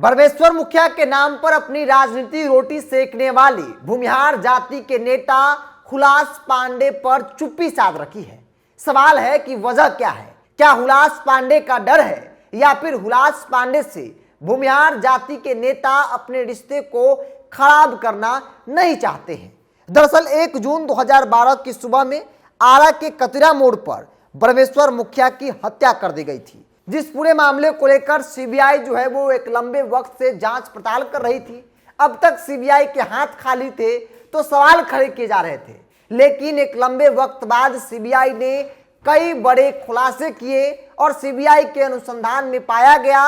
परमेश्वर मुखिया के नाम पर अपनी राजनीति रोटी सेकने वाली भूमिहार जाति के नेता हुलास पांडे पर चुप्पी साध रखी है। सवाल है कि वजह क्या है? क्या हुलास पांडे का डर है या फिर हुलास पांडे से भूमिहार जाति के नेता अपने रिश्ते को खराब करना नहीं चाहते हैं? दरअसल 1 जून 2012 की सुबह में आरा के कतिरा मोड़ पर परमेश्वर मुखिया की हत्या कर दी गई थी, जिस पूरे मामले को लेकर सीबीआई जो है वो एक लंबे वक्त से जांच पड़ताल कर रही थी। अब तक सीबीआई के हाथ खाली थे तो सवाल खड़े किए जा रहे थे, लेकिन एक लंबे वक्त बाद सीबीआई ने कई बड़े खुलासे किए और सीबीआई के अनुसंधान में पाया गया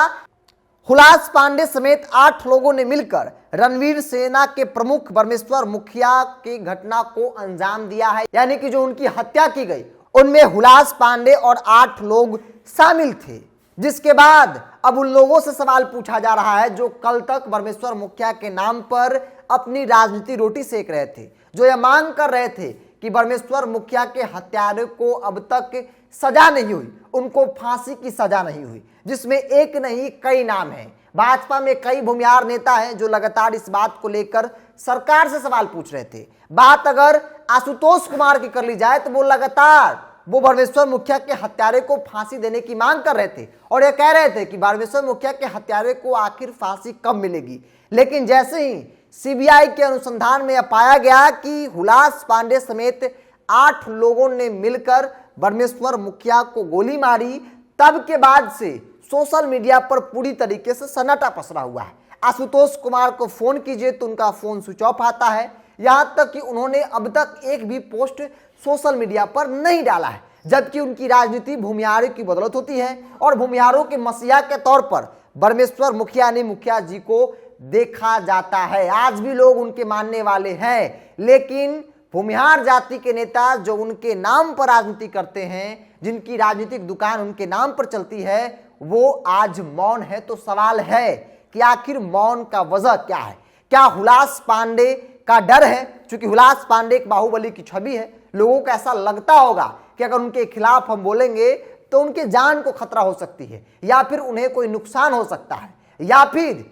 हुलास पांडे समेत 8 लोगों ने मिलकर रणवीर सेना के प्रमुख परमेश्वर मुखिया की घटना को अंजाम दिया है। यानी कि जो उनकी हत्या की गई उनमें हुलास पांडे और 8 लोग शामिल थे। जिसके बाद अब उन लोगों से सवाल पूछा जा रहा है जो कल तक परमेश्वर मुखिया के नाम पर अपनी राजनीति रोटी सेक रहे थे, जो यह मांग कर रहे थे कि परमेश्वर मुखिया के हत्यारे को अब तक सजा नहीं हुई, उनको फांसी की सजा नहीं हुई, जिसमें एक नहीं कई नाम हैं। भाजपा में कई भूमिहार नेता हैं जो लगातार इस बात को लेकर सरकार से सवाल पूछ रहे थे। बात अगर आशुतोष कुमार की कर ली जाए तो वो लगातार परमेश्वर मुखिया के हत्यारे को फांसी देने की मांग कर रहे थे और ये कह रहे थे कि परमेश्वर मुखिया के हत्यारे को आखिर फांसी कब मिलेगी। लेकिन जैसे ही सीबीआई के अनुसंधान में यह पाया गया कि हुलास पांडे समेत 8 लोगों ने मिलकर परमेश्वर मुखिया को गोली मारी, तब के बाद से सोशल मीडिया पर पूरी तरीके से सन्नाटा पसरा हुआ है। आशुतोष कुमार को फोन कीजिए तो उनका फोन स्विच ऑफ आता है, यहां तक कि उन्होंने अब तक एक भी पोस्ट सोशल मीडिया पर नहीं डाला है, जबकि उनकी राजनीति भूमिहारों की बदौलत होती है और भूमिहारों के मसीहा के तौर पर परमेश्वर मुखिया ने मुखिया जी को देखा जाता है। आज भी लोग उनके मानने वाले हैं, लेकिन भूमिहार जाति के नेता जो उनके नाम पर राजनीति करते हैं, जिनकी राजनीतिक दुकान उनके नाम पर चलती है, वो आज मौन है। तो सवाल है कि आखिर मौन का वजह क्या है? क्या हुलास पांडे का डर है? क्योंकि हुलास पांडे एक बाहुबली की छवि है, लोगों को ऐसा लगता होगा कि अगर उनके खिलाफ हम बोलेंगे तो उनके जान को खतरा हो सकती है या फिर उन्हें कोई नुकसान हो सकता है, या फिर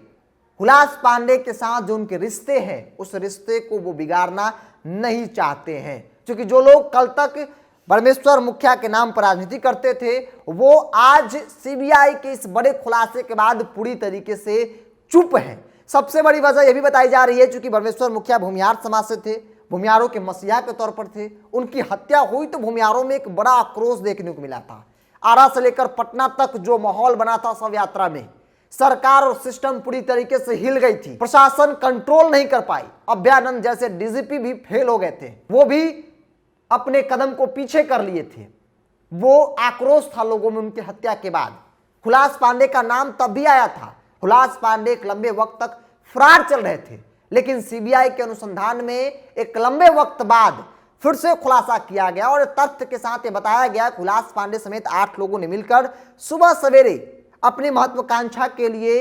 हुलास पांडे के साथ जो उनके रिश्ते हैं उस रिश्ते को वो बिगाड़ना नहीं चाहते हैं। क्योंकि जो लोग कल तक परमेश्वर मुखिया के नाम पर राजनीति करते थे वो आज सीबीआई के इस बड़े खुलासे के बाद पूरी तरीके से चुप हैं। सबसे बड़ी वजह यह भी बताई जा रही है क्योंकि परमेश्वर मुखिया भूमिहार समाज से थे, भूमिहारों के मसीहा के तौर पर थे। उनकी हत्या हुई तो भूमिहारों में एक बड़ा आक्रोश देखने को मिला था। आरा से लेकर पटना तक जो माहौल बना था शव यात्रा में, सरकार और सिस्टम पूरी तरीके से हिल गई थी, प्रशासन कंट्रोल नहीं कर पाई। अभयानंद जैसे डीजीपी भी फेल हो गए थे, वो भी अपने कदम को पीछे कर लिए थे। वो आक्रोश था लोगों में उनकी हत्या के बाद। हुलास पांडे का नाम तब भी आया था। हुलास पांडे एक लंबे वक्त तक फरार चल रहे थे, लेकिन सीबीआई के अनुसंधान में एक लंबे वक्त बाद फिर से खुलासा किया गया और तथ्य के साथ ये बताया गया कि हुलास पांडे समेत 8 लोगों ने मिलकर सुबह सवेरे अपनी महत्वाकांक्षा के लिए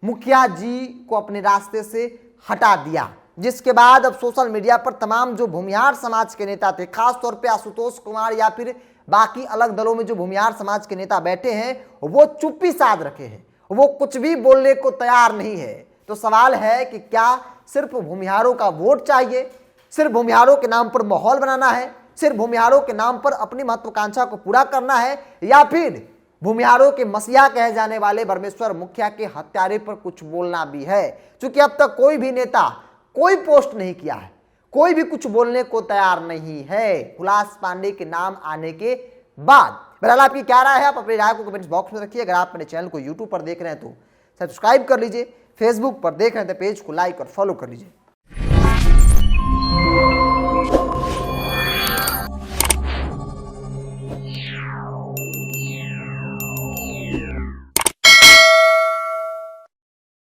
मुखिया जी को अपने रास्ते से हटा दिया। जिसके बाद अब सोशल मीडिया पर तमाम जो भूमिहार समाज के नेता थे, खासतौर पे आशुतोष कुमार या फिर बाकी अलग दलों में जो भूमिहार समाज के नेता बैठे हैं, वो चुप्पी साध रखे हैं, वो कुछ भी बोलने को तैयार नहीं है। तो सवाल है कि क्या सिर्फ भूमिहारों का वोट चाहिए, सिर्फ भूमिहारों के नाम पर माहौल बनाना है, सिर्फ भूमिहारों के नाम पर अपनी महत्वाकांक्षा को पूरा करना है, या फिर भूमिहारों के मसीहा कहे जाने वाले परमेश्वर मुखिया के हत्यारे पर कुछ बोलना भी है? क्योंकि अब तक कोई भी नेता कोई पोस्ट नहीं किया है, कोई भी कुछ बोलने को तैयार नहीं है हुलास पांडे के नाम आने के बाद। बहरहाल आपकी क्या राय है? आप अपनी राय को कमेंट्स बॉक्स में रखिए। अगर आप मेरे चैनल को यूट्यूब पर देख रहे हैं तो सब्सक्राइब कर लीजिए, फेसबुक पर देख रहे हैं तो पेज को लाइक और फॉलो कर लीजिए।